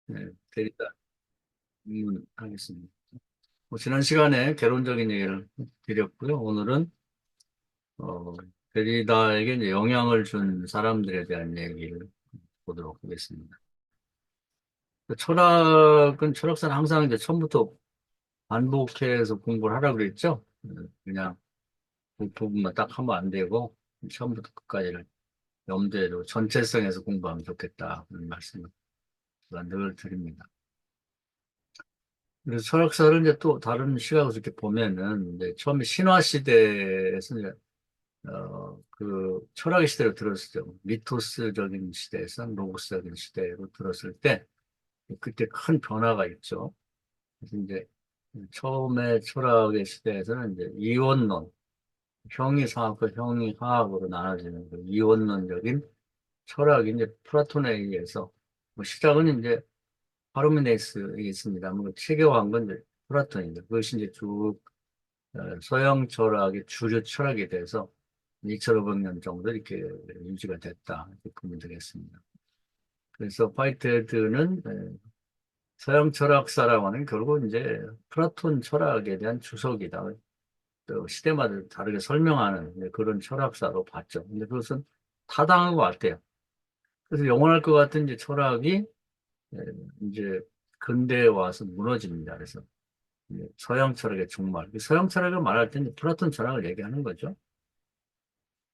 네, 데리다 하겠습니다. 지난 시간에 개론적인 얘기를 드렸고요. 오늘은 어, 데리다에게 이제 영향을 준 사람들에 대한 얘기를 보도록 하겠습니다. 철학은 철학사는 항상 이제 처음부터 반복해서 공부를 하라고 그랬죠. 그냥 그 부분만 딱 하면 안 되고 처음부터 끝까지를 염두에 두고 전체성에서 공부하면 좋겠다. 그런 말씀을 제가 늘 드립니다. 그래서 철학사를 이제 또 다른 시각으로 이렇게 보면은, 이제 처음에 신화 시대에서 이제, 그 철학의 시대로 들었을 때, 미토스적인 시대에서 로고스적인 시대로 들었을 때, 그때 큰 변화가 있죠. 그래서 이제 처음에 철학의 시대에서는 이제 이원론, 형이상학과 형이화학으로 나눠지는 그 이원론적인 철학이 이제 플라톤에 의해서, 뭐 시작은 이제 파르메네스에 있습니다. 뭐 체계화한 건 이제 플라톤입니다. 그것이 이제 쭉 서양 철학의 주류 철학에 대해서 2,500년 정도 이렇게 유지가 됐다. 이렇게 보면 되겠습니다. 그래서 화이트헤드는 서양 철학사라고 하는 결국 이제 플라톤 철학에 대한 주석이다. 또 시대마다 다르게 설명하는 그런 철학사로 봤죠. 근데 그것은 타당한 것 같아요. 그래서 영원할 것 같은 이제 철학이 에, 이제 근대에 와서 무너집니다. 그래서 서양 철학의 종말. 서양 철학을 말할 때는 플라톤 철학을 얘기하는 거죠.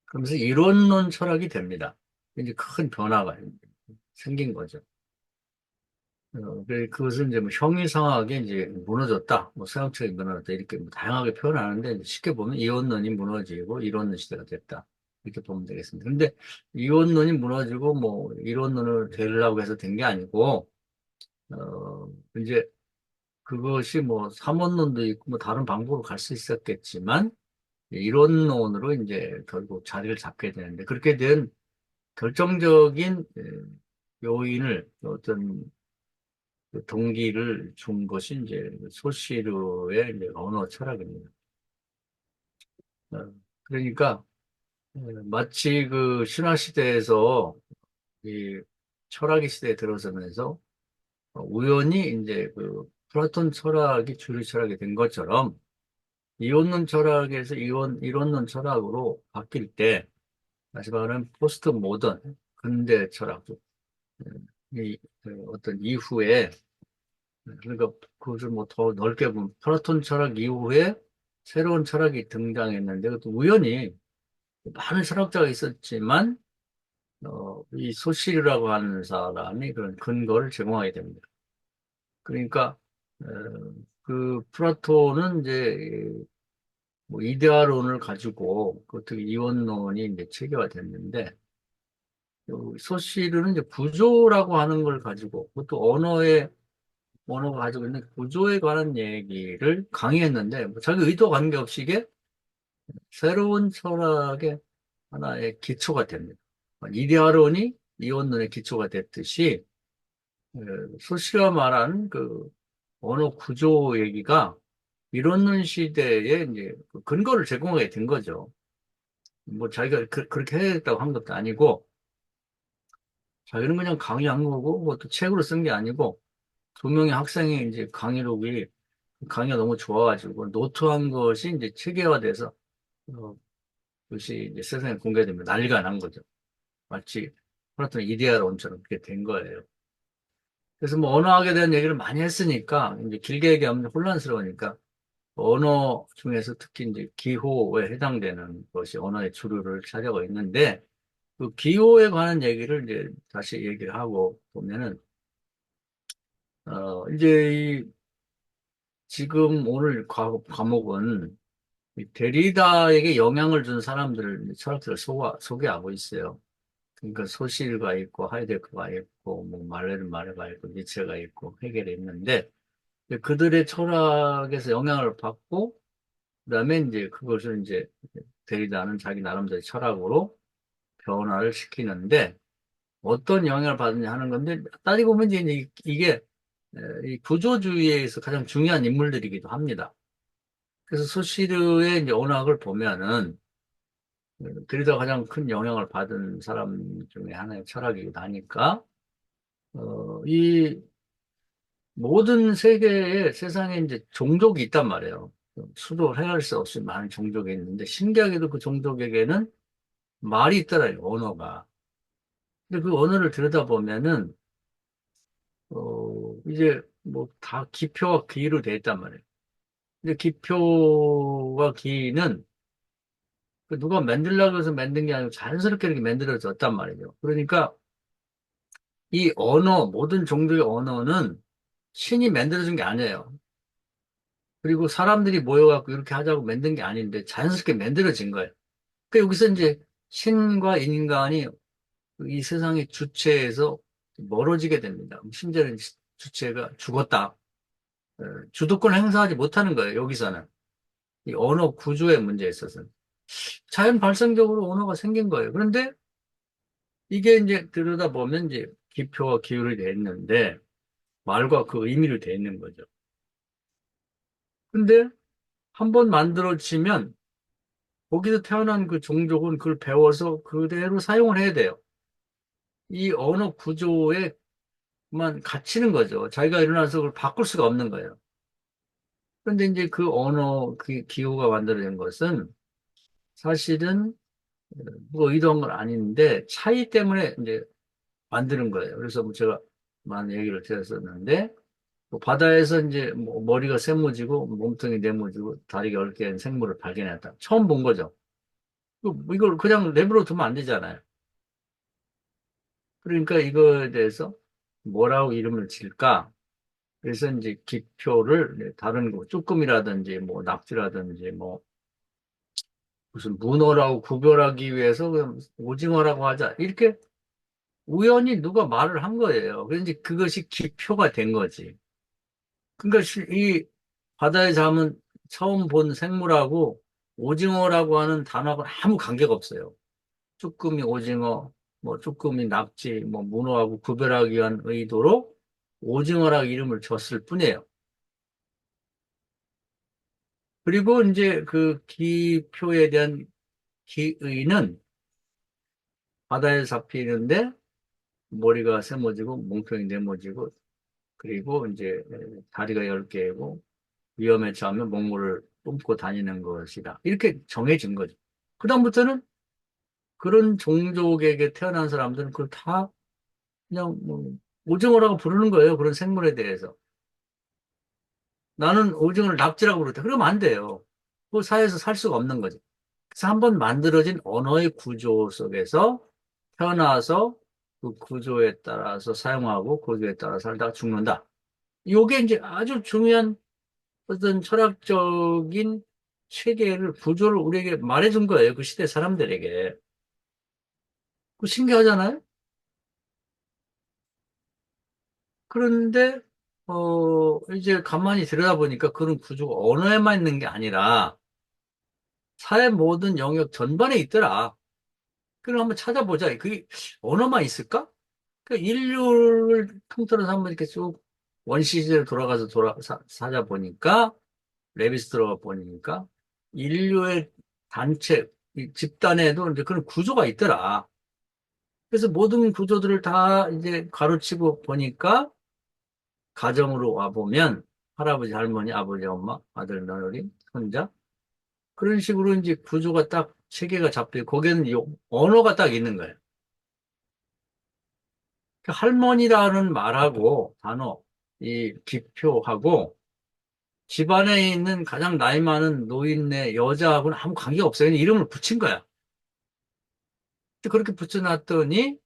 그러면서 이론론 철학이 됩니다. 이제 큰 변화가 생긴 거죠. 그것은 이제 뭐 형이상하게 이제 무너졌다, 뭐 서양 철학이 무너졌다, 이렇게 뭐 다양하게 표현하는데, 이제 쉽게 보면 이원론이 무너지고 이론론 시대가 됐다. 이렇게 보면 되겠습니다. 근데 이원론이 무너지고 뭐 이론론을 되려고 해서 된 게 아니고, 이제 그것이 뭐 삼원론도 있고 뭐 다른 방법으로 갈 수 있었겠지만, 이론론으로 이제 결국 자리를 잡게 되는데, 그렇게 된 결정적인 요인을, 어떤 그 동기를 준 것이 이제 소시르의 이제 언어 철학입니다. 어, 그러니까 마치 그 신화 시대에서 이 철학의 시대에 들어서면서 우연히 이제 그 플라톤 철학이 주류 철학이 된 것처럼, 이원론 철학에서 이론론 철학으로 바뀔 때, 다시 말하면 포스트 모던 근대 철학, 이 어떤 이후에, 그러니까 그것을 뭐 더 넓게 보면 플라톤 철학 이후에 새로운 철학이 등장했는데, 그것도 우연히 많은 철학자가 있었지만 이 소실이라고 하는 사람이 그런 근거를 제공하게 됩니다. 그러니까 어, 그 플라톤은 이제 뭐 이데아론을 가지고 그 어떻게 이원론이 이제 체계화됐는데, 소실은 이제 구조라고 하는 걸 가지고, 그것도 언어가 가지고 있는 구조에 관한 얘기를 강의했는데, 뭐 자기 의도 관계없이 이게 새로운 철학의 하나의 기초가 됩니다. 이데아론이 이원론의 기초가 됐듯이, 소시가 말하는 그 언어 구조 얘기가 이론론 시대에 이제 그 근거를 제공하게 된 거죠. 뭐 자기가 그렇게 해야겠다고 한 것도 아니고, 자기는 그냥 강의한 거고, 그것도 책으로 쓴 게 아니고, 두 명의 학생이 이제 강의록이, 강의가 너무 좋아가지고 노트한 것이 이제 체계화돼서 어, 그것이 이제 세상에 공개되면 난리가 난 거죠. 마치 플라톤 이데아론처럼 그렇게 된 거예요. 그래서 뭐 언어학에 대한 얘기를 많이 했으니까 이제 길게 얘기하면 혼란스러우니까, 언어 중에서 특히 이제 기호에 해당되는 것이 언어의 주류를 차지하고 있는데, 그 기호에 관한 얘기를 이제 다시 얘기를 하고 보면은, 이제 지금 오늘 과목은 이 데리다에게 영향을 준 사람들을, 철학자를 소개하고 있어요. 그러니까 소실가 있고 하이데크가 있고 뭐 말레르가 있고 니체가 있고 헤겔이 있는데, 그들의 철학에서 영향을 받고 그다음에 이제 그것을 이제 데리다는 자기 나름대로 철학으로 변화를 시키는데, 어떤 영향을 받느냐 하는 건데, 따지고 보면 이제 이게 이 구조주의에서 가장 중요한 인물들이기도 합니다. 그래서 소시르의 이제 언어학을 보면은 데리다가 가장 큰 영향을 받은 사람 중에 하나의 철학이기도 하니까, 이 모든 세계에 세상에 이제 종족이 있단 말이에요. 수도 헤아릴 수 없이 많은 종족이 있는데 신기하게도 그 종족에게는 말이 있더라고요, 언어가. 근데 그 언어를 들여다보면은 이제 뭐 다 기표와 기로 돼 있단 말이에요. 근데 기표와 기는 그 누가 만들려고 해서 만든 게 아니고 자연스럽게 이렇게 만들어졌단 말이죠. 그러니까 이 언어, 모든 종족의 언어는 신이 만들어준 게 아니에요. 그리고 사람들이 모여갖고 이렇게 하자고 만든 게 아닌데 자연스럽게 만들어진 거예요. 그 여기서 이제 신과 인간이 이 세상의 주체에서 멀어지게 됩니다. 심지어는 주체가 죽었다. 주도권을 행사하지 못하는 거예요, 여기서는. 이 언어 구조의 문제에 있어서는. 자연 발생적으로 언어가 생긴 거예요. 그런데 이게 이제 들여다보면 이제 기표와 기울이 돼 있는데 말과 그 의미로 돼 있는 거죠. 근데 한 번 만들어지면 거기서 태어난 그 종족은 그걸 배워서 그대로 사용을 해야 돼요. 이 언어 구조에만 갇히는 거죠. 자기가 일어나서 그걸 바꿀 수가 없는 거예요. 그런데 이제 그 언어, 그 기호가 만들어진 것은 사실은 뭐 의도한 건 아닌데 차이 때문에 이제 만드는 거예요. 그래서 뭐 제가 많은 얘기를 드렸었는데 뭐 바다에서 이제 뭐 머리가 세모지고 몸통이 네모지고 다리가 10개인 생물을 발견했다. 처음 본 거죠. 이걸 그냥 내버려 두면 안 되잖아요. 그러니까 이거에 대해서 뭐라고 이름을 질까? 그래서 이제 기표를 다른 거, 쭈꾸미라든지 뭐 낙지라든지 뭐 무슨 문어라고 구별하기 위해서 그냥 오징어라고 하자. 이렇게 우연히 누가 말을 한 거예요. 그래서 이제 그것이 기표가 된 거지. 그러니까 이 바다에 사는 처음 본 생물하고 오징어라고 하는 단어하고 아무 관계가 없어요. 쭈꾸미 오징어, 뭐 쭈꾸미 낙지, 뭐 문어하고 구별하기 위한 의도로 오징어라고 이름을 줬을 뿐이에요. 그리고 이제 그 기표에 대한 기의는 바다에 잡히는데 머리가 세모지고 몸통이 네모지고 그리고 이제 다리가 10개고 위험에 처하면 먹물을 뿜고 다니는 것이다. 이렇게 정해진 거죠. 그다음부터는 그런 종족에게 태어난 사람들은 그걸 다 그냥 뭐 오징어라고 부르는 거예요. 그런 생물에 대해서. 나는 오징어를 낙지라고 부르다. 그러면 안 돼요. 그 사회에서 살 수가 없는 거죠. 그래서 한번 만들어진 언어의 구조 속에서 태어나서 그 구조에 따라서 사용하고 구조에 따라 살다가 죽는다. 이게 이제 아주 중요한 어떤 철학적인 체계를, 구조를 우리에게 말해준 거예요. 그 시대 사람들에게. 그 신기하잖아요? 그런데, 이제 가만히 들여다보니까 그런 구조가 언어에만 있는 게 아니라 사회 모든 영역 전반에 있더라. 그럼 한번 찾아보자. 그게 언어만 있을까? 그 인류를 통틀어서 한번 이렇게 쭉 원시 시대로 돌아가서 찾아보니까, 레비스 들어가 보니까 인류의 단체, 이 집단에도 이제 그런 구조가 있더라. 그래서 모든 구조들을 다 이제 가로치고 보니까 가정으로 와보면 할아버지, 할머니, 아버지, 엄마, 아들, 며느리, 손자 그런 식으로 이제 구조가 딱 체계가 잡혀 거기에는 이 언어가 딱 있는 거예요. 그 할머니라는 말하고 단어, 이 기표하고 집안에 있는 가장 나이 많은 노인네 여자하고는 아무 관계가 없어요. 그냥 이름을 붙인 거야. 근데 그렇게 붙여놨더니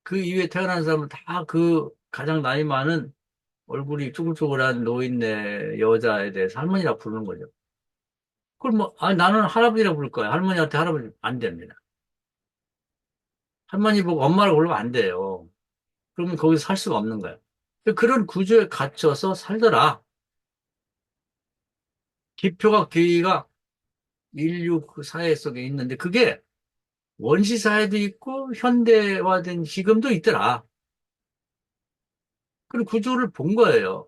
그 이후에 태어난 사람은 다 그 가장 나이 많은 얼굴이 쭈글쭈글한 노인네 여자에 대해서 할머니라고 부르는 거죠. 그걸 뭐, 나는 할아버지라고 부를 거야. 할머니한테 할아버지 안 됩니다. 할머니 보고 엄마라고 부르면 안 돼요. 그러면 거기서 살 수가 없는 거야. 그런 구조에 갇혀서 살더라. 기표가 기가 인류 그 사회 속에 있는데 그게 원시 사회도 있고 현대화된 지금도 있더라. 그런 구조를 본 거예요.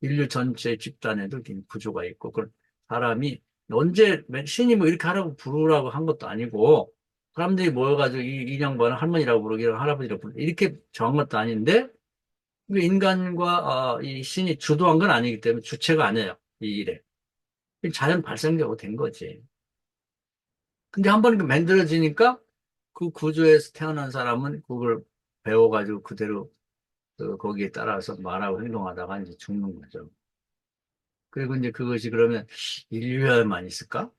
인류 전체 집단에도 이렇게 구조가 있고, 그 사람이 언제 신이 뭐 이렇게 하라고 부르라고 한 것도 아니고, 사람들이 모여가지고 이 양반은 할머니라고 부르기로 할아버지라고 부르기 이렇게 정한 것도 아닌데, 그 인간과 이 신이 주도한 건 아니기 때문에 주체가 아니에요. 이 일에. 자연 발생적으로 된 거지. 근데 한 번 만들어지니까 그 구조에서 태어난 사람은 그걸 배워가지고 그대로 거기에 따라서 말하고 행동하다가 이제 죽는 거죠. 그리고 이제 그것이 그러면 인류에만 있을까?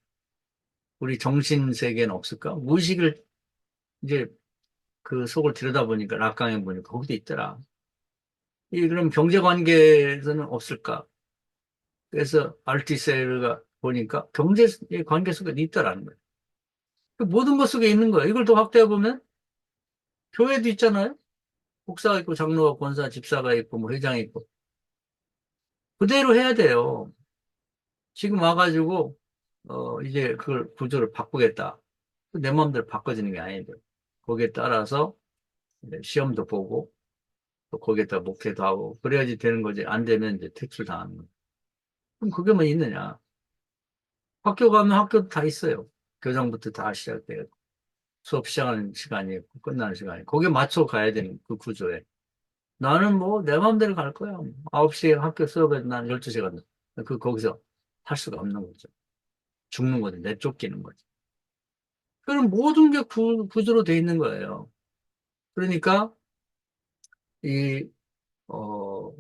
우리 정신 세계는 없을까? 무의식을 이제 그 속을 들여다보니까 락강에 보니까 거기도 있더라. 이 그럼 경제 관계에서는 없을까? 그래서 알티세르가 보니까 경제 관계 속에 있더라는 거예요. 그 모든 것 속에 있는 거예요. 이걸 더 확대해 보면 교회도 있잖아요. 목사가 있고 장로가 권사 집사가 있고 뭐 회장이 있고 그대로 해야 돼요. 지금 와가지고 이제 그걸 구조를 바꾸겠다. 내 마음대로 바꿔지는 게 아니죠. 거기에 따라서 이제 시험도 보고 또 거기에다 목회도 하고 그래야지 되는 거지. 안 되면 이제 퇴출 당하는 거예요. 그럼 그게만 있느냐? 학교 가면 학교도 다 있어요. 교장부터 다 시작돼요. 수업 시작하는 시간이 있고 끝나는 시간이. 거기에 맞춰 가야 되는 그 구조에. 나는 뭐 내 마음대로 갈 거야. 9시에 학교 수업에 난 12시에 간다. 거기서 할 수가 없는 거죠. 죽는 거지. 내쫓기는 거지. 그럼 모든 게 구조로 돼 있는 거예요. 그러니까 이, 어,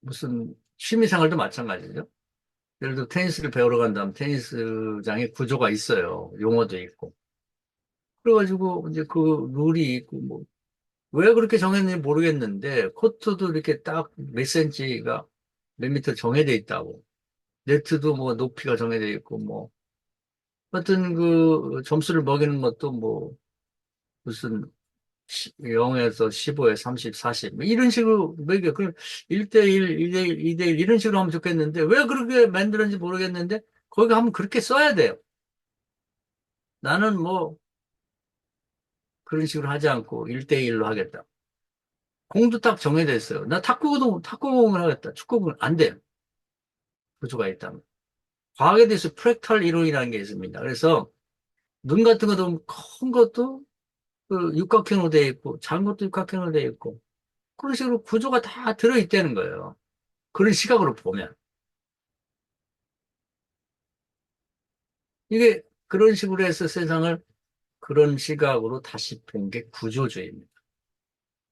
무슨 취미생활도 마찬가지죠. 예를 들어 테니스를 배우러 간다면 테니스장에 구조가 있어요. 용어도 있고. 그래가지고 이제 그 룰이 있고 뭐 왜 그렇게 정했는지 모르겠는데 코트도 이렇게 딱 몇 센치가 몇 미터 정해져 있다고. 네트도 뭐 높이가 정해져 있고 뭐 하여튼 그 점수를 먹이는 것도 뭐 무슨 0에서 15에 30, 40 뭐 이런 식으로 먹여. 그럼 1대1, 2대1, 2대1 이런 식으로 하면 좋겠는데 왜 그렇게 만들었는지 모르겠는데 거기 하면 그렇게 써야 돼요. 나는 뭐 그런 식으로 하지 않고 1대1로 하겠다. 공도 딱 정해져 있어요. 나 탁구공을 하겠다. 축구공은 안 돼요. 구조가 있다면. 과학에 대해서 프랙탈 이론이라는 게 있습니다. 그래서 눈 같은 것도 큰 것도 그 육각형으로 되어 있고 작은 것도 육각형으로 되어 있고 그런 식으로 구조가 다 들어있다는 거예요. 그런 시각으로 보면. 이게 그런 식으로 해서 세상을 그런 시각으로 다시 본 게 구조주의입니다.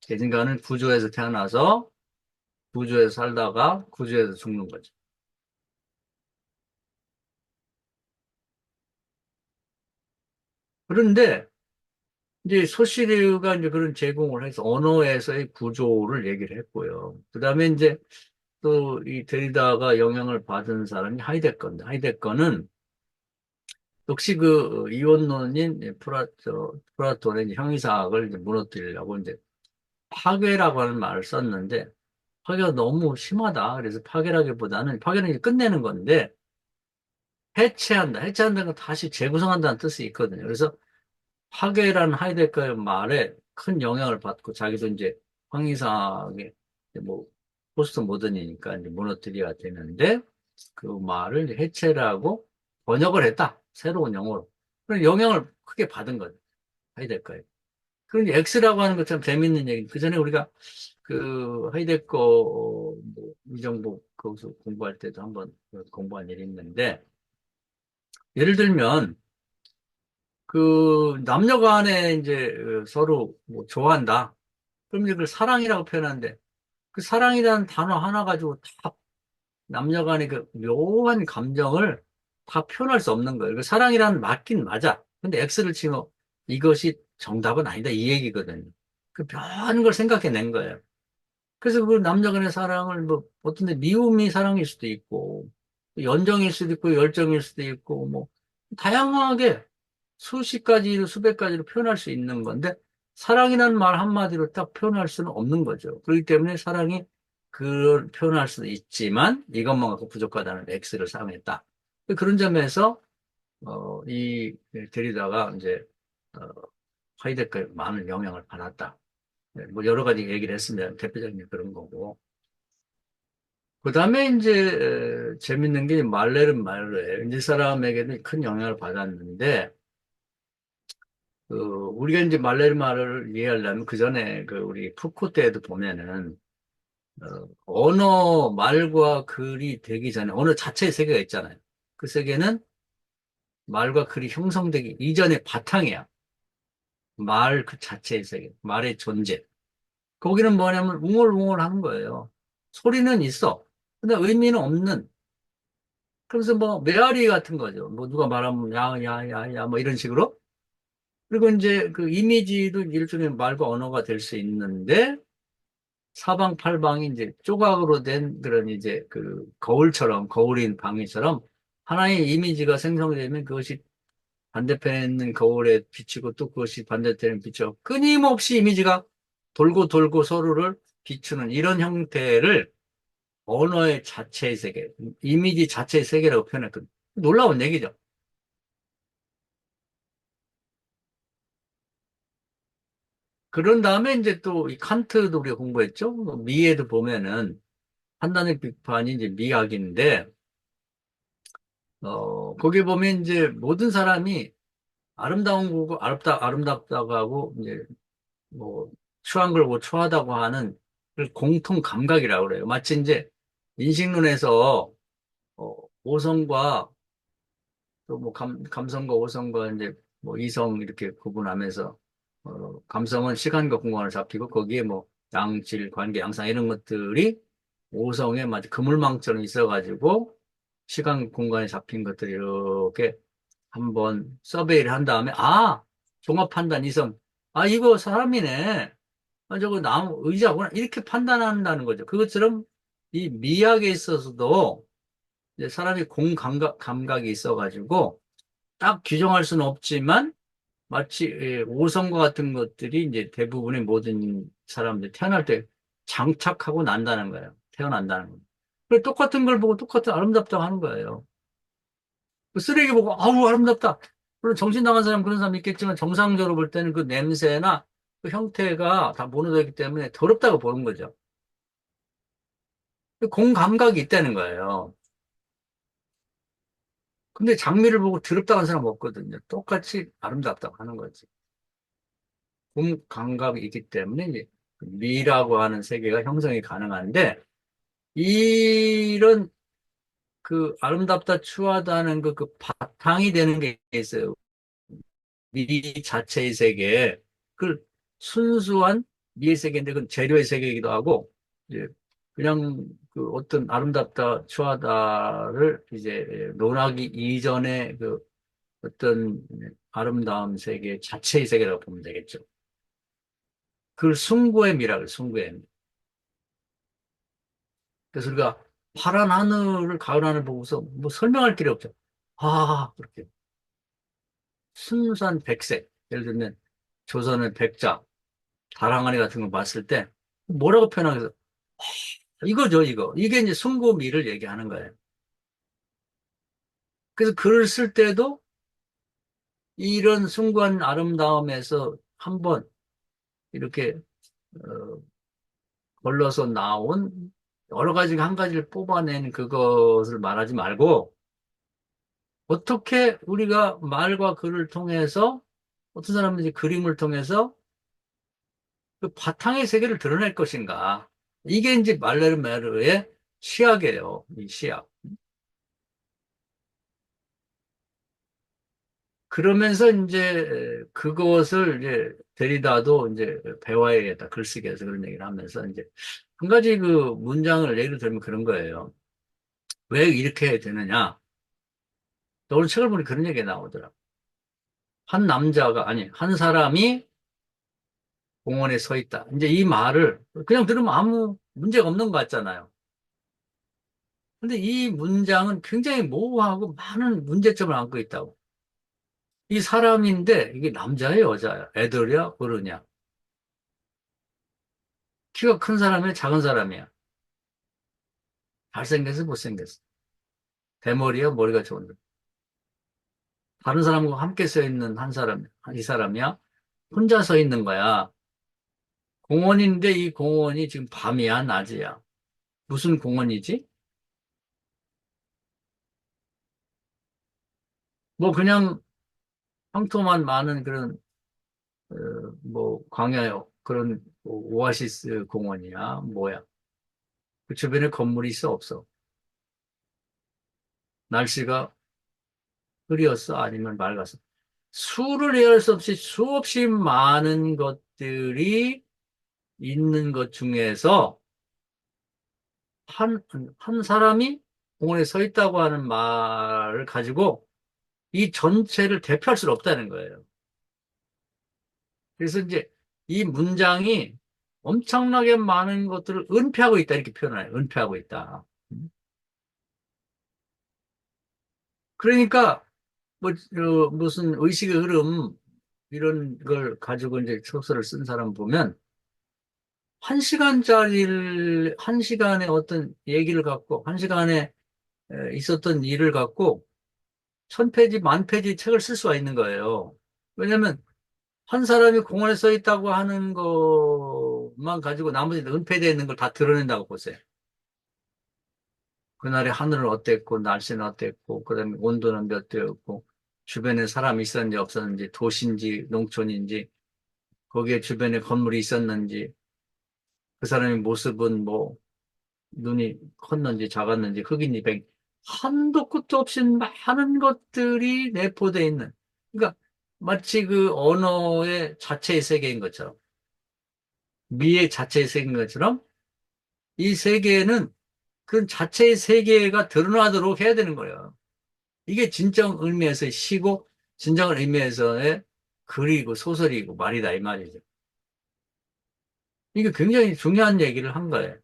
제 인간은 구조에서 태어나서 구조에서 살다가 구조에서 죽는 거죠. 그런데 이제 소시리가 이제 그런 제공을 해서 언어에서의 구조를 얘기를 했고요. 그 다음에 이제 또 이 데리다가 영향을 받은 사람이 하이데거인데, 하이데거는 역시 그 이원론인 플라톤의 이제 형이상학을 이제 무너뜨리려고 이제 파괴라고 하는 말을 썼는데, 파괴가 너무 심하다. 그래서 파괴라기보다는, 파괴는 이제 끝내는 건데, 해체한다. 해체한다는 건 다시 재구성한다는 뜻이 있거든요. 그래서 파괴라는 하이데거의 말에 큰 영향을 받고 자기도 이제 황희상의 뭐 포스트 모던이니까 이제 무너뜨려야 되는데 그 말을 이제 해체를 하고 번역을 했다. 새로운 영어로. 그런 영향을 크게 받은 거죠. 하이데거에. 그런 X라고 하는 것처럼 재밌는 얘기. 그 전에 우리가 그 하이데거 뭐 이정복 거기서 공부할 때도 한번 공부한 일이 있는데 예를 들면 그 남녀 간에 이제 서로 뭐 좋아한다. 그럼 이제 그걸 사랑이라고 표현하는데 그 사랑이라는 단어 하나 가지고 다 남녀 간의 그 묘한 감정을 다 표현할 수 없는 거예요. 그 사랑이라는 맞긴 맞아. 근데 X를 치면 이것이 정답은 아니다. 이 얘기거든요. 그 묘한 걸 생각해낸 거예요. 그래서 그 남녀 간의 사랑을 뭐 어떤 데 미움이 사랑일 수도 있고 연정일 수도 있고 열정일 수도 있고 뭐 다양하게 수십 가지로 수백 가지로 표현할 수 있는 건데 사랑이라는 말 한마디로 딱 표현할 수는 없는 거죠. 그렇기 때문에 사랑이 그걸 표현할 수도 있지만 이것만 갖고 부족하다는 X를 사용했다. 그런 점에서 이 데리다가 이제 어, 하이데거에 많은 영향을 받았다. 네, 뭐 여러 가지 얘기를 했습니다. 대표적인 게 그런 거고. 그 다음에 이제 재밌는 게 말레는 말레. 이 사람에게는 큰 영향을 받았는데 그, 우리가 이제 말레르마를 이해하려면 그 전에 그 우리 푸코 때에도 보면은, 언어, 말과 글이 되기 전에 언어 자체의 세계가 있잖아요. 그 세계는 말과 글이 형성되기 이전의 바탕이야. 말 그 자체의 세계, 말의 존재. 거기는 뭐냐면 웅얼웅얼 하는 거예요. 소리는 있어. 근데 의미는 없는. 그래서 뭐 메아리 같은 거죠. 뭐 누가 말하면 야, 야, 야, 야, 뭐 이런 식으로. 그리고 이제 그 이미지도 일종의 말과 언어가 될 수 있는데 사방팔방이 이제 조각으로 된 그런 이제 그 거울처럼, 거울인 방위처럼 하나의 이미지가 생성되면 그것이 반대편에 있는 거울에 비치고 또 그것이 반대편에 비쳐 끊임없이 이미지가 돌고 돌고 서로를 비추는 이런 형태를 언어의 자체의 세계, 이미지 자체의 세계라고 표현했거든요. 놀라운 얘기죠. 그런 다음에 이제 또 이 칸트도 우리가 공부했죠. 미에도 보면은 판단의 비판이 이제 미학인데, 거기 보면 이제 모든 사람이 아름다운 거고, 아름답다고 하고, 이제 뭐, 추한 걸 뭐 추하다고 하는 그 공통 감각이라고 그래요. 마치 이제 인식론에서, 오성과 또 뭐 감성과 오성과 이제 뭐 이성 이렇게 구분하면서, 감성은 시간과 공간을 잡히고 거기에 뭐 양질, 관계, 양상 이런 것들이 오성에 마치 그물망처럼 있어가지고 시간, 공간에 잡힌 것들이 이렇게 한번 서베이를 한 다음에, 아, 종합 판단 이성. 아, 이거 사람이네. 아, 저거 나무 의자구나. 이렇게 판단한다는 거죠. 그것처럼 이 미학에 있어서도 이제 사람이 감각이 있어가지고 딱 규정할 수는 없지만 마치 오성과 같은 것들이 이제 대부분의 모든 사람들 태어날 때 장착하고 난다는 거예요. 태어난다는 거예요. 그래서 똑같은 걸 보고 똑같은 아름답다고 하는 거예요. 그 쓰레기 보고 아우 아름답다. 물론 정신 나간 사람 그런 사람 있겠지만 정상적으로 볼 때는 그 냄새나 그 형태가 다 모노되어 있기 때문에 더럽다고 보는 거죠. 공감각이 있다는 거예요. 근데 장미를 보고 더럽다고 하는 사람 없거든요. 똑같이 아름답다고 하는 거지. 공감각이 있기 때문에 이제 그 미라고 하는 세계가 형성이 가능한데 이런 그 아름답다 추하다는 그 바탕이 되는 게 있어요. 미 자체의 세계. 그 순수한 미의 세계인데 그건 재료의 세계이기도 하고 이제 그냥 그 어떤 아름답다 추하다를 이제 논하기 이전에 그 어떤 아름다운 세계 자체의 세계라고 보면 되겠죠. 그걸 숭고의 미라를 숭고의 미. 그래서 우리가 파란 하늘을 가을 하늘 보고서 뭐 설명할 길이 없죠. 아, 그렇게 순수한 백색. 예를 들면 조선의 백자, 다랑아리 같은 거 봤을 때 뭐라고 표현하겠어? 이거죠, 이거. 이게 이제 숭고미를 얘기하는 거예요. 그래서 글을 쓸 때도 이런 숭고한 아름다움에서 한번 이렇게 어, 걸러서 나온 여러 가지 한 가지를 뽑아낸 그것을 말하지 말고 어떻게 우리가 말과 글을 통해서 어떤 사람은 이제 그림을 통해서 그 바탕의 세계를 드러낼 것인가. 이게 이제 말레르메르의 시학이에요. 이 시학. 그러면서 이제 그것을 이제 데리다도 이제 배워야겠다. 글쓰기에서 그런 얘기를 하면서 이제 한 가지 그 문장을 예를 들면 그런 거예요. 왜 이렇게 해야 되느냐? 오늘 책을 보니 그런 얘기가 나오더라. 한 남자가, 아니, 한 사람이 공원에 서 있다. 이제 이 말을 그냥 들으면 아무 문제가 없는 것 같잖아요. 근데 이 문장은 굉장히 모호하고 많은 문제점을 안고 있다고. 이 사람인데 이게 남자야, 여자야, 애들이야, 어른이야. 키가 큰 사람이야, 작은 사람이야. 잘생겼어, 못생겼어. 대머리야, 머리가 좋은데. 다른 사람과 함께 서 있는 한 사람, 이 사람이야. 혼자 서 있는 거야. 공원인데 이 공원이 지금 밤이야, 낮이야. 무슨 공원이지? 뭐 그냥 황토만 많은 그런 뭐, 광야에 그런 오아시스 공원이야, 뭐야. 그 주변에 건물이 있어, 없어? 날씨가 흐렸어? 아니면 맑았어? 수를 헤아릴 수 없이 수없이 많은 것들이 있는 것 중에서 한, 한 사람이 공원에 서 있다고 하는 말을 가지고 이 전체를 대표할 수는 없다는 거예요. 그래서 이제 이 문장이 엄청나게 많은 것들을 은폐하고 있다, 이렇게 표현해요. 은폐하고 있다. 그러니까 뭐, 무슨 의식의 흐름, 이런 걸 가지고 이제 소설을 쓴 사람 보면, 한 시간짜리를, 한 시간에 어떤 얘기를 갖고, 한 시간에 있었던 일을 갖고, 천 페이지, 만 페이지 책을 쓸 수가 있는 거예요. 왜냐면, 한 사람이 공원에 서 있다고 하는 것만 가지고 나머지 은폐되어 있는 걸 다 드러낸다고 보세요. 그날의 하늘은 어땠고, 날씨는 어땠고, 그다음에 온도는 몇 도였고, 주변에 사람이 있었는지 없었는지, 도시인지 농촌인지, 거기에 주변에 건물이 있었는지, 그 사람의 모습은 뭐, 눈이 컸는지 작았는지, 흑인지 백, 한도 끝도 없이 많은 것들이 내포되어 있는, 그러니까 마치 그 언어의 자체의 세계인 것처럼, 미의 자체의 세계인 것처럼, 이 세계에는 그 자체의 세계가 드러나도록 해야 되는 거예요. 이게 진정 의미에서의 시고, 진정 의미에서의 글이고 소설이고 말이다, 이 말이죠. 이게 굉장히 중요한 얘기를 한 거예요.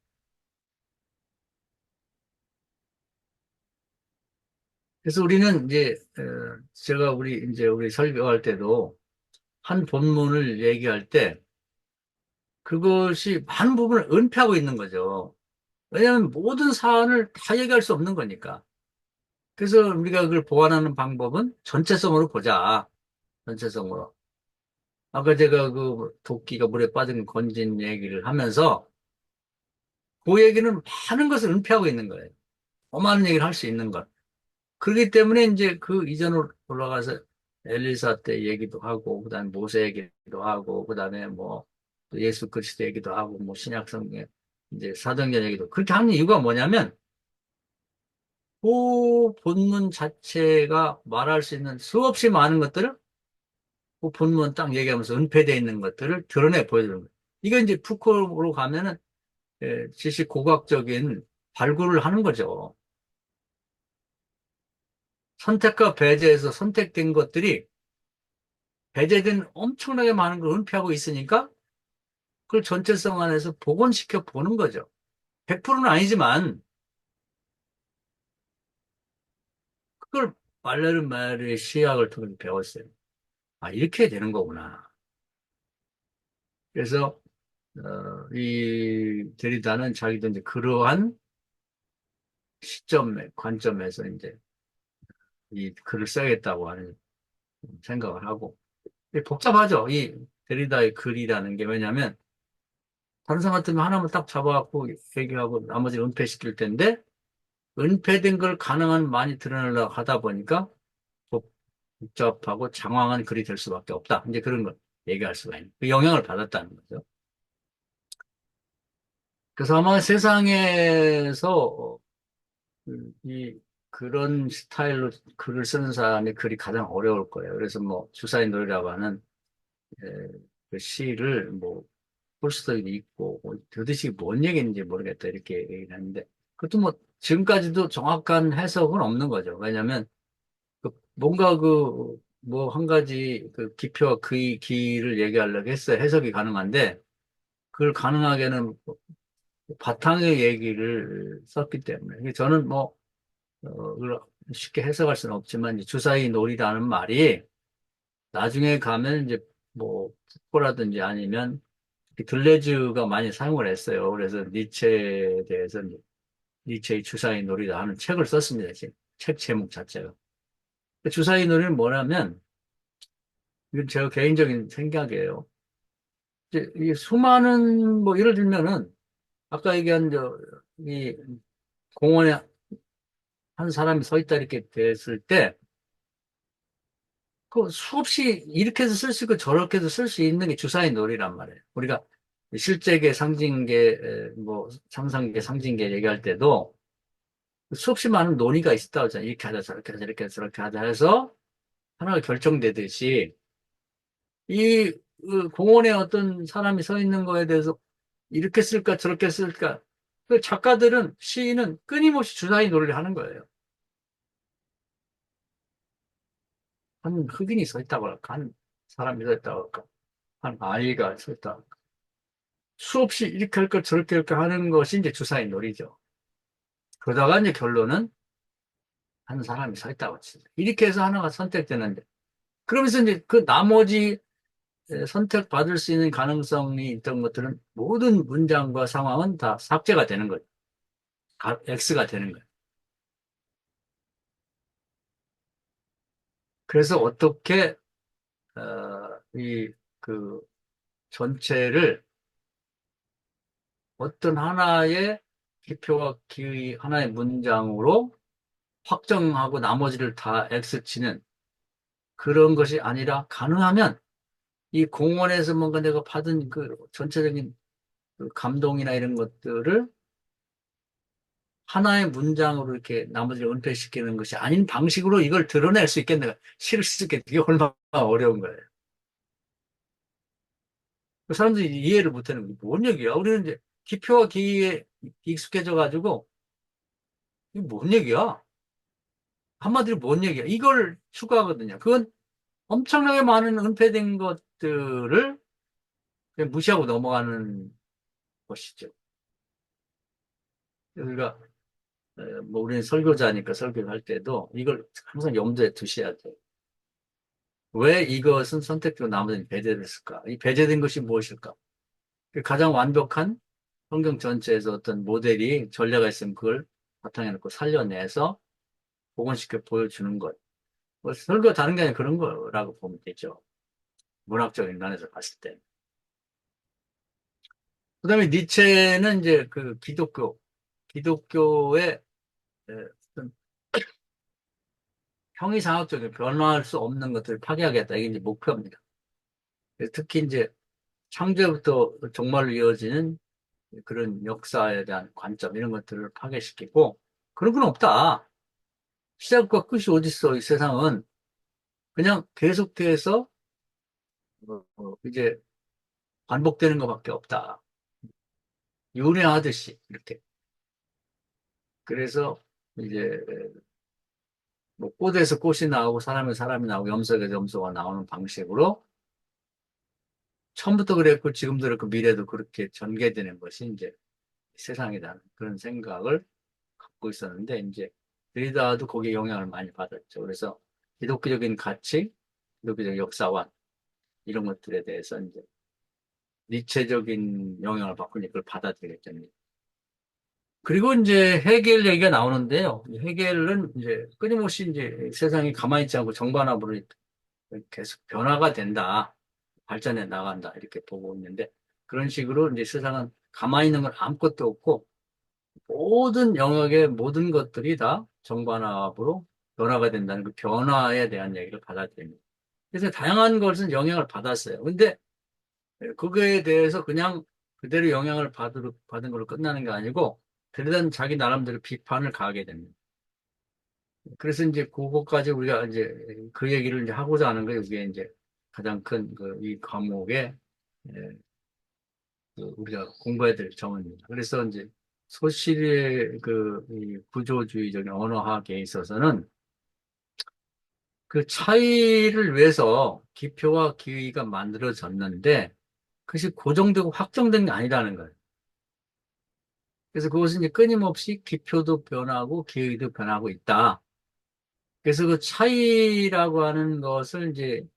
그래서 우리는 이제, 제가 우리 설교할 때도 한 본문을 얘기할 때 그것이 많은 부분을 은폐하고 있는 거죠. 왜냐하면 모든 사안을 다 얘기할 수 없는 거니까. 그래서 우리가 그걸 보완하는 방법은 전체성으로 보자. 전체성으로. 아까 제가 그 도끼가 물에 빠진 건진 얘기를 하면서 그 얘기는 많은 것을 은폐하고 있는 거예요. 많은 얘기를 할 수 있는 것. 그렇기 때문에 이제 그 이전으로 올라가서 엘리사 때 얘기도 하고, 그 다음에 모세 얘기도 하고, 그 다음에 뭐, 또 예수 그리스도 얘기도 하고, 뭐, 신약성경, 이제 사도행전 얘기도. 그렇게 하는 이유가 뭐냐면, 그 본문 자체가 말할 수 있는 수없이 많은 것들을 그 본문 딱 얘기하면서 은폐되어 있는 것들을 드러내 보여주는 거예요. 이게 이제 푸코로 가면은 지식 고각적인 발굴을 하는 거죠. 선택과 배제에서 선택된 것들이 배제된 엄청나게 많은 걸 은폐하고 있으니까 그걸 전체성 안에서 복원시켜 보는 거죠. 100%는 아니지만 그걸 말레르 마을의 시학을 통해 배웠어요. 아, 이렇게 되는 거구나. 그래서 이 데리다는 자기도 이제 그러한 시점, 관점에서 이제 이 글을 써야겠다고 하는 생각을 하고 복잡하죠. 이 데리다의 글이라는 게 왜냐하면 다른 사람 같으면 하나만 딱 잡아갖고 얘기하고 나머지는 은폐시킬 텐데 은폐된 걸 가능한 많이 드러내려고 하다 보니까 복- 복잡하고 장황한 글이 될 수밖에 없다. 이제 그런 걸 얘기할 수가 있는 그 영향을 받았다는 거죠. 그래서 아마 세상에서 이 그런 스타일로 글을 쓰는 사람이 글이 가장 어려울 거예요. 그래서 뭐 주사위 노래라고 하는 에, 그 시를 뭐 볼 수도 있고 뭐 도대체 뭔 얘기인지 모르겠다 이렇게 얘기를 하는데 그것도 뭐 지금까지도 정확한 해석은 없는 거죠. 왜냐하면 그 뭔가 그 뭐 한 가지 그 기표와 그 기를 얘기하려고 했어요. 해석이 가능한데 그걸 가능하게는 바탕의 얘기를 썼기 때문에 저는 뭐 그걸 쉽게 해석할 수는 없지만 이 주사위 놀이라는 말이 나중에 가면 이제 뭐 푸코라든지 아니면 들레즈가 많이 사용을 했어요. 그래서 니체에 대해서 이제 니체의 주사위 놀이다 하는 책을 썼습니다. 지금 책 제목 자체가. 주사위 놀이는 뭐냐면 이건 제가 개인적인 생각이에요. 이제 이 수많은 뭐 예를 들면은 아까 얘기한 이 공원에 한 사람이 서 있다 이렇게 됐을 때 그 수없이 이렇게도 쓸 수 있고 저렇게도 쓸 수 있는 게 주사위 놀이란 말이에요. 우리가 실제계, 상징계, 뭐 상상계, 상징계 얘기할 때도 수없이 많은 논의가 있었다고 하잖아요. 이렇게 하자, 저렇게 하자, 이렇게 하자, 저렇게 하자 해서 하나가 결정되듯이 이 공원에 어떤 사람이 서 있는 거에 대해서 이렇게 쓸까 저렇게 쓸까 그 작가들은 시인은 끊임없이 주사위 놀이를 하는 거예요. 한 흑인이 서 있다고 할까? 한 사람이 서 있다고 할까? 한 아이가 서 있다고 할까? 수없이 이렇게 할까 저렇게 할까 하는 것이 이제 주사위 놀이죠. 그러다가 이제 결론은 한 사람이 서 있다고 치죠. 이렇게 해서 하나가 선택되는데 그러면서 이제 그 나머지 선택받을 수 있는 가능성이 있던 것들은 모든 문장과 상황은 다 삭제가 되는 거예요. X가 되는 거예요. 그래서 어떻게 이 그 전체를 어떤 하나의 기표와 기의 하나의 문장으로 확정하고 나머지를 다 X치는 그런 것이 아니라 가능하면 이 공원에서 뭔가 내가 받은 그 전체적인 그 감동이나 이런 것들을 하나의 문장으로 이렇게 나머지를 은폐시키는 것이 아닌 방식으로 이걸 드러낼 수 있겠는가? 실을 수 있겠는가? 이게 얼마나 어려운 거예요. 그 사람들이 이해를 못하는 게 뭔 얘기야? 우리는 이제 기표와 기에 익숙해져 가지고 이게 뭔 얘기야? 한마디로 뭔 얘기야? 이걸 추구하거든요. 그건 엄청나게 많은 은폐된 것들을 그냥 무시하고 넘어가는 것이죠. 우리가 뭐 우리는 설교자니까 설교를 할 때도 이걸 항상 염두에 두셔야 돼요. 왜 이것은 선택되고 나머지는 배제됐을까? 이 배제된 것이 무엇일까? 그 가장 완벽한 성경 전체에서 어떤 모델이 전례가 있으면 그걸 바탕에 놓고 살려내서 복원시켜 보여주는 것. 뭐 설교가 다른 게 아니라 그런 거라고 보면 되죠. 문학적인 면에서 봤을 때. 그다음에 니체는 이제 그 기독교의 어떤 형이상학적인 변화할 수 없는 것들을 파괴하겠다. 이게 이제 목표입니다. 특히 이제 창조부터 종말로 이어지는 그런 역사에 대한 관점 이런 것들을 파괴시키고 그런 건 없다. 시작과 끝이 어딨어? 이 세상은 그냥 계속해서 이제 반복되는 것밖에 없다. 윤회하듯이 이렇게. 그래서 이제 뭐 꽃에서 꽃이 나오고 사람에서 사람이 나오고 염소에서 염소가 나오는 방식으로 처음부터 그랬고 지금도 그렇고 미래도 그렇게 전개되는 것이 이제 세상이다. 그런 생각을 갖고 있었는데 이제 드리다도 거기에 영향을 많이 받았죠. 그래서 기독교적인 가치, 기독교적 역사관 이런 것들에 대해서 이제 니체적인 영향을 받고 이제 그걸 받아들이겠죠. 그리고 이제 해겔 얘기가 나오는데요. 해겔은 이제 끊임없이 이제 세상이 가만히 있지 않고 정반합으로 계속 변화가 된다. 발전해 나간다. 이렇게 보고 있는데 그런 식으로 이제 세상은 가만히 있는 건 아무것도 없고 모든 영역의 모든 것들이 다 정반합으로 변화가 된다는 그 변화에 대한 얘기를 받아들입니다. 그래서 다양한 것은 영향을 받았어요. 근데 그거에 대해서 그냥 그대로 영향을 받은 걸로 끝나는 게 아니고 그러던 자기 나름대로 비판을 가하게 됩니다. 그래서 이제 그것까지 우리가 이제 그 얘기를 이제 하고자 하는 거예요. 이게 이제 가장 큰 그 이 과목의 그 우리가 공부해야 될 점입니다. 그래서 이제 소실의 그이 구조주의적인 언어학에 있어서는 그 차이를 위해서 기표와 기의가 만들어졌는데 그것이 고정되고 확정된 게 아니라는 거예요. 그래서 그것은 이제 끊임없이 기표도 변하고 기의도 변하고 있다. 그래서 그 차이라고 하는 것을 이제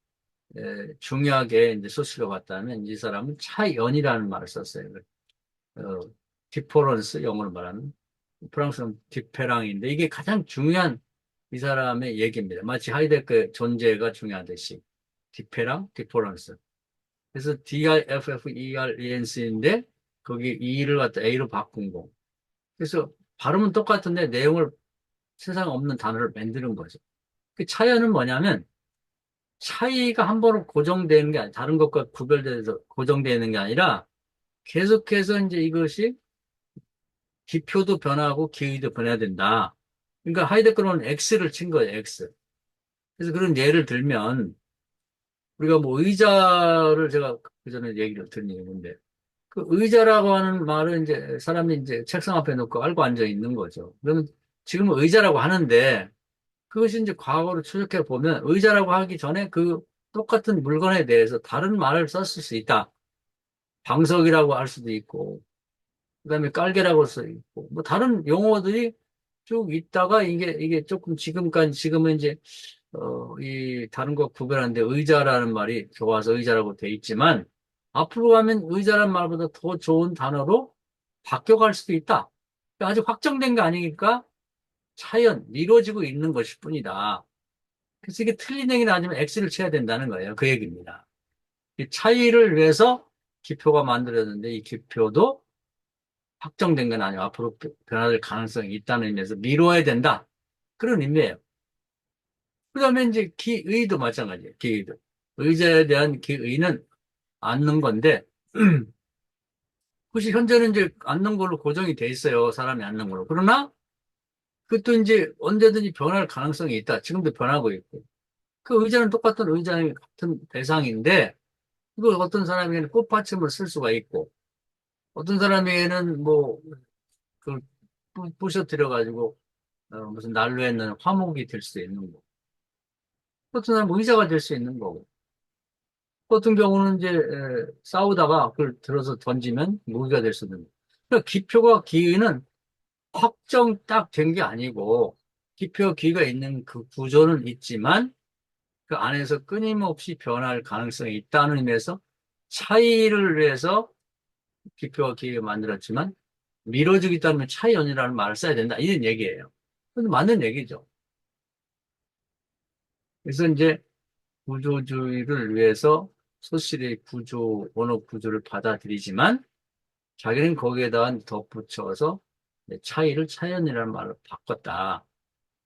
중요하게 이제 소실로 봤다면 이 사람은 차이연이라는 말을 썼어요. 어, 디퍼런스 영어로 말하는 프랑스는 디페랑인데 이게 가장 중요한 이 사람의 얘기입니다. 마치 하이데크의 존재가 중요하듯이 디페랑 디퍼런스. 그래서 difference인데 거기 E를 갖다 A로 바꾼 거. 그래서 발음은 똑같은데 내용을 세상 없는 단어를 만드는 거죠. 그 차이는 뭐냐면 차이가 한 번으로 고정되는 게 아니, 다른 것과 구별돼서 고정되는 게 아니라 계속해서 이제 이것이 기표도 변하고 기의도 변해야 된다. 그러니까 하이데거는 X를 친 거예요, X. 그래서 그런 예를 들면 우리가 뭐 의자를 제가 그전에 얘기를 들은 얘기인데 그 의자라고 하는 말은 이제 사람이 이제 책상 앞에 놓고 알고 앉아 있는 거죠. 그러면 지금은 의자라고 하는데 그것이 이제 과거로 추적해 보면 의자라고 하기 전에 그 똑같은 물건에 대해서 다른 말을 썼을 수 있다. 방석이라고 할 수도 있고, 그다음에 깔개라고 써 있고, 뭐 다른 용어들이 쭉 있다가 이게 조금 지금은 이제 이 다른 거 구별하는데 의자라는 말이 좋아서 의자라고 돼 있지만 앞으로 가면 의자라는 말보다 더 좋은 단어로 바뀌어갈 수도 있다. 아직 확정된 게 아니니까 차연, 이루어지고 있는 것일 뿐이다. 그래서 이게 틀린 얘기는 아니면 X를 쳐야 된다는 거예요. 그 얘기입니다. 이 차이를 위해서 기표가 만들어졌는데 이 기표도 확정된 건 아니고 앞으로 변화될 가능성이 있다는 의미에서 미뤄야 된다. 그런 의미예요. 그 다음에 이제 기의도 마찬가지예요. 기의도. 의자에 대한 기의는 앉는 건데, 그것이 현재는 이제 앉는 걸로 고정이 돼 있어요. 사람이 앉는 걸로. 그러나 그것도 이제 언제든지 변할 가능성이 있다. 지금도 변하고 있고. 그 의자는 똑같은 의자의 같은 대상인데, 이걸 어떤 사람에게는 꽃받침을 쓸 수가 있고, 어떤 사람에게는 뭐, 그, 부셔뜨려가지고, 무슨 난로에 있는 화목이 될 수 있는 거고, 어떤 사람은 의자가 될 수 있는 거고, 어떤 경우는 이제, 싸우다가 그걸 들어서 던지면 무기가 될 수 있는 거고. 그러니까 기표가 기의는 확정 딱 된 게 아니고, 기표 기의가 있는 그 구조는 있지만, 그 안에서 끊임없이 변할 가능성이 있다는 의미에서 차이를 위해서 기표와 기회가 만들었지만 미뤄지기 때문에 차이연이라는 말을 써야 된다. 이런 얘기예요. 근데 맞는 얘기죠. 그래서 이제 구조주의를 위해서 소실의 구조, 언어 구조를 받아들이지만 자기는 거기에다 덧붙여서 차이를 차이연이라는 말로 바꿨다.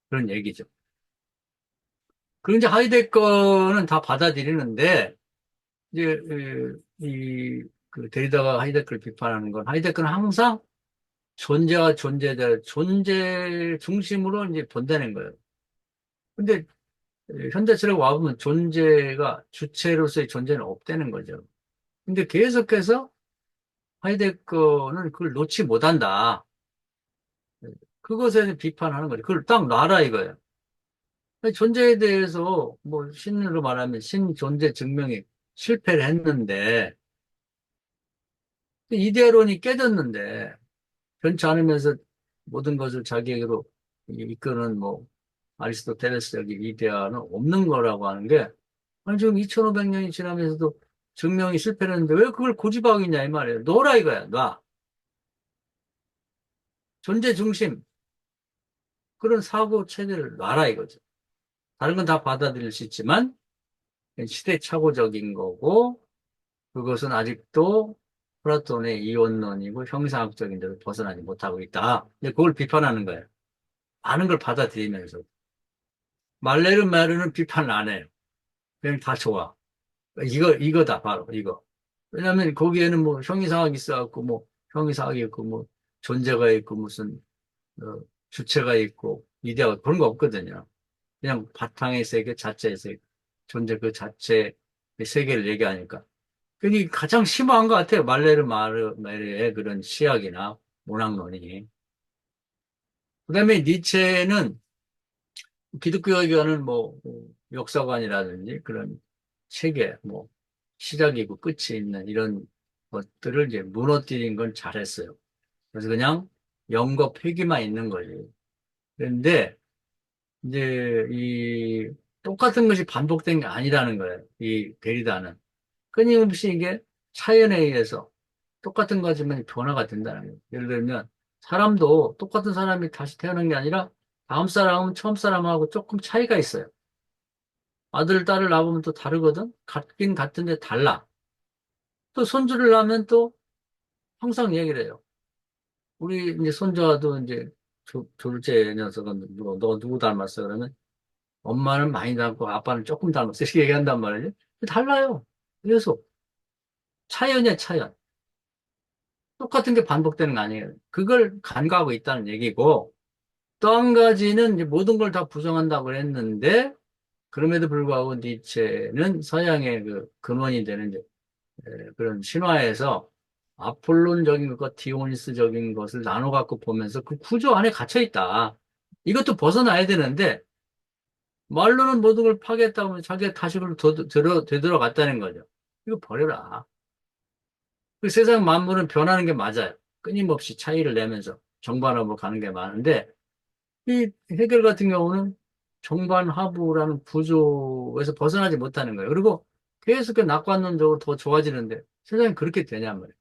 그런 얘기죠. 그런 이제 하이데거는 다 받아들이는데 이제 그 데리다가 하이데거를 비판하는 건 하이데거는 항상 존재와 존재에 대한 존재 중심으로 이제 본다는 거예요. 근데 현대철학 와보면 존재가 주체로서의 존재는 없다는 거죠. 근데 계속해서 하이데거는 그걸 놓지 못한다. 그것에 대해 비판하는 거죠. 그걸 딱 놔라 이거예요. 존재에 대해서 뭐 신으로 말하면 신 존재 증명이 실패를 했는데 이데아론이 깨졌는데 변치 않으면서 모든 것을 자기에게로 이끄는 뭐 아리스토텔레스적인 이데아는 없는 거라고 하는 게 아니 지금 2500년이 지나면서도 증명이 실패했는데 왜 그걸 고집하겠냐 이 말이에요. 놔라 이거야. 놔. 존재 중심 그런 사고 체계를 놔라 이거죠. 다른 건 다 받아들일 수 있지만 시대착오적인 거고 그것은 아직도 플라톤의 이원론이고 형이상학적인 데로 벗어나지 못하고 있다. 근데 그걸 비판하는 거예요. 많은 걸 받아들이면서. 말레르 비판을 안 해요. 그냥 다 좋아. 이거다, 바로, 이거. 왜냐면 거기에는 뭐 형이상학이 있어갖고, 뭐, 형이상학이 있고, 뭐, 존재가 있고, 무슨, 어, 주체가 있고, 이데아 그런 거 없거든요. 그냥 바탕의 세계, 자체의 세계, 존재 그 자체의 세계를 얘기하니까. 그게 가장 심한 것 같아요. 말레르의 그런 시학이나 문학론이. 그 다음에 니체는 기독교에게는 뭐 역사관이라든지 그런 체계, 뭐 시작이고 끝이 있는 이런 것들을 이제 무너뜨린 건 잘했어요. 그래서 그냥 영거 폐기만 있는 거지. 그런데 이제 이 똑같은 것이 반복된 게 아니라는 거예요. 이 데리다는 끊임없이 이게 차연에 의해서 똑같은 거지만 변화가 된다는 거예요. 예를 들면 사람도 똑같은 사람이 다시 태어난 게 아니라 다음 사람은 처음 사람하고 조금 차이가 있어요. 아들, 딸을 낳으면 또 다르거든? 같긴 같은데 달라. 또 손주를 낳으면 또 항상 얘기를 해요. 우리 이제 손자도 이제 둘째 녀석은 너 누구 닮았어? 그러면 엄마는 많이 닮고 아빠는 조금 닮았어. 이렇게 얘기한단 말이죠. 달라요. 계속. 차이야, 차이. 똑같은 게 반복되는 거 아니에요. 그걸 간과하고 있다는 얘기고, 또 한 가지는 이제 모든 걸 다 부정한다고 했는데, 그럼에도 불구하고 니체는 서양의 그 근원이 되는 이제 그런 신화에서 아폴론적인 것과 디오니스적인 것을 나눠 갖고 보면서 그 구조 안에 갇혀 있다. 이것도 벗어나야 되는데, 말로는 모든 걸 파괴했다고 하면 자기가 다시 그걸 되돌아갔다는 거죠. 이거 버려라. 그 세상 만물은 변하는 게 맞아요. 끊임없이 차이를 내면서 정반합으로 가는 게 많은데, 이 해결 같은 경우는 정반하부라는 구조에서 벗어나지 못하는 거예요. 그리고 계속 낙관론적으로 더 좋아지는데 세상이 그렇게 되냔 말이에요.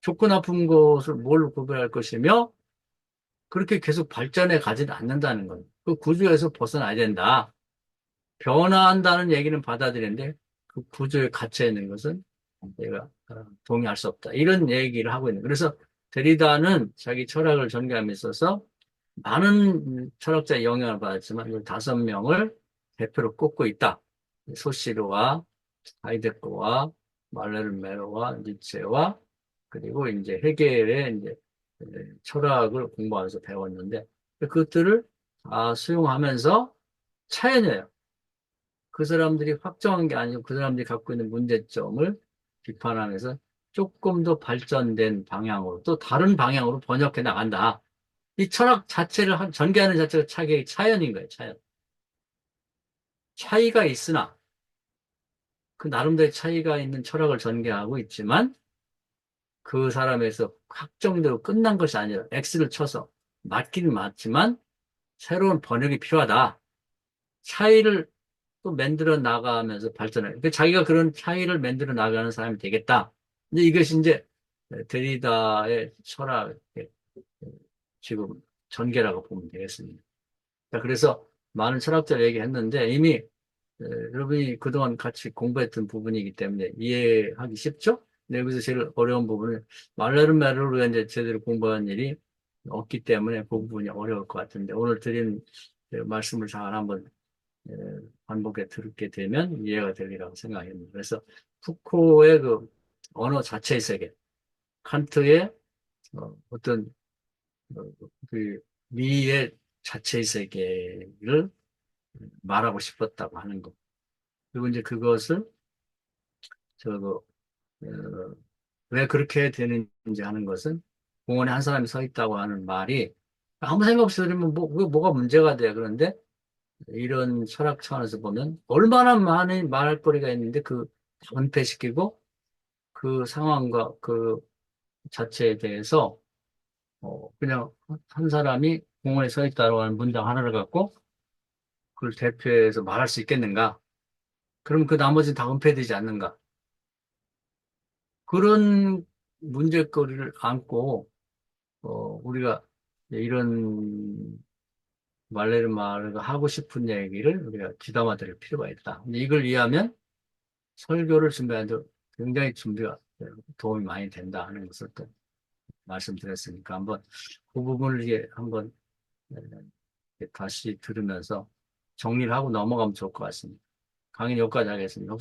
좋고 나쁜 것을 뭘로 구별할 것이며 그렇게 계속 발전해 가지는 않는다는 거예요. 그 구조에서 벗어나야 된다. 변화한다는 얘기는 받아들이는데 그 구조에 갇혀 있는 것은 내가 동의할 수 없다. 이런 얘기를 하고 있는 거예요. 그래서 데리다는 자기 철학을 전개함에 있어서 많은 철학자의 영향을 받았지만 이 5명을 대표로 꼽고 있다. 소시르와 하이데거와 말레르메로와 니체와 그리고 이제 헤겔의 이제 철학을 공부하면서 배웠는데 그것들을 다 수용하면서 차연해요. 그 사람들이 확정한 게 아니고 그 사람들이 갖고 있는 문제점을 비판하면서 조금 더 발전된 방향으로 또 다른 방향으로 번역해 나간다. 이 철학 자체를 전개하는 자체가 차이인 거예요, 차이. 차이가 있으나 그 나름대로 차이가 있는 철학을 전개하고 있지만 그 사람에서 확정대로 끝난 것이 아니라 X를 쳐서 맞긴 맞지만 새로운 번역이 필요하다. 차이를 또 만들어 나가면서 발전해. 그 자기가 그런 차이를 만들어 나가는 사람이 되겠다. 근데 이것이 이제 데리다의 철학의 지금 전개라고 보면 되겠습니다. 자, 그래서 많은 철학자 얘기했는데 이미 여러분이 그동안 같이 공부했던 부분이기 때문에 이해하기 쉽죠? 근데 여기서 제일 어려운 부분은 말레르메르를 이제 제대로 공부한 일이 없기 때문에 그 부분이 어려울 것 같은데 오늘 드린 말씀을 잘 한번 에, 반복해 들게 되면 이해가 되리라고 생각합니다. 그래서 푸코의 그 언어 자체의 세계, 칸트의 어떤 어, 그 미의 자체의 세계를 말하고 싶었다고 하는 것. 그리고 이제 그것을 저거 어, 왜 그렇게 되는지 하는 것은 공원에 한 사람이 서 있다고 하는 말이 아무 생각 없이 들으면 뭐가 문제가 돼. 그런데 이런 철학 차원에서 보면 얼마나 많은 말할 거리가 있는데 은폐시키고 그 상황과 그 자체에 대해서 그냥 한 사람이 공원에 서 있다고 하는 문장 하나를 갖고 그걸 대표해서 말할 수 있겠는가? 그럼 그 나머지는 다 은폐되지 않는가? 그런 문제거리를 안고 우리가 이런 말레르 마르가 하고 싶은 얘기를 우리가 귀담아 들을 필요가 있다. 근데 이걸 이해하면 설교를 준비하는데 굉장히 준비가 도움이 많이 된다 하는 것을 또 말씀드렸으니까 한번 그 부분을 이게 한번 다시 들으면서 정리를 하고 넘어가면 좋을 것 같습니다. 강의 여기까지 하겠습니다.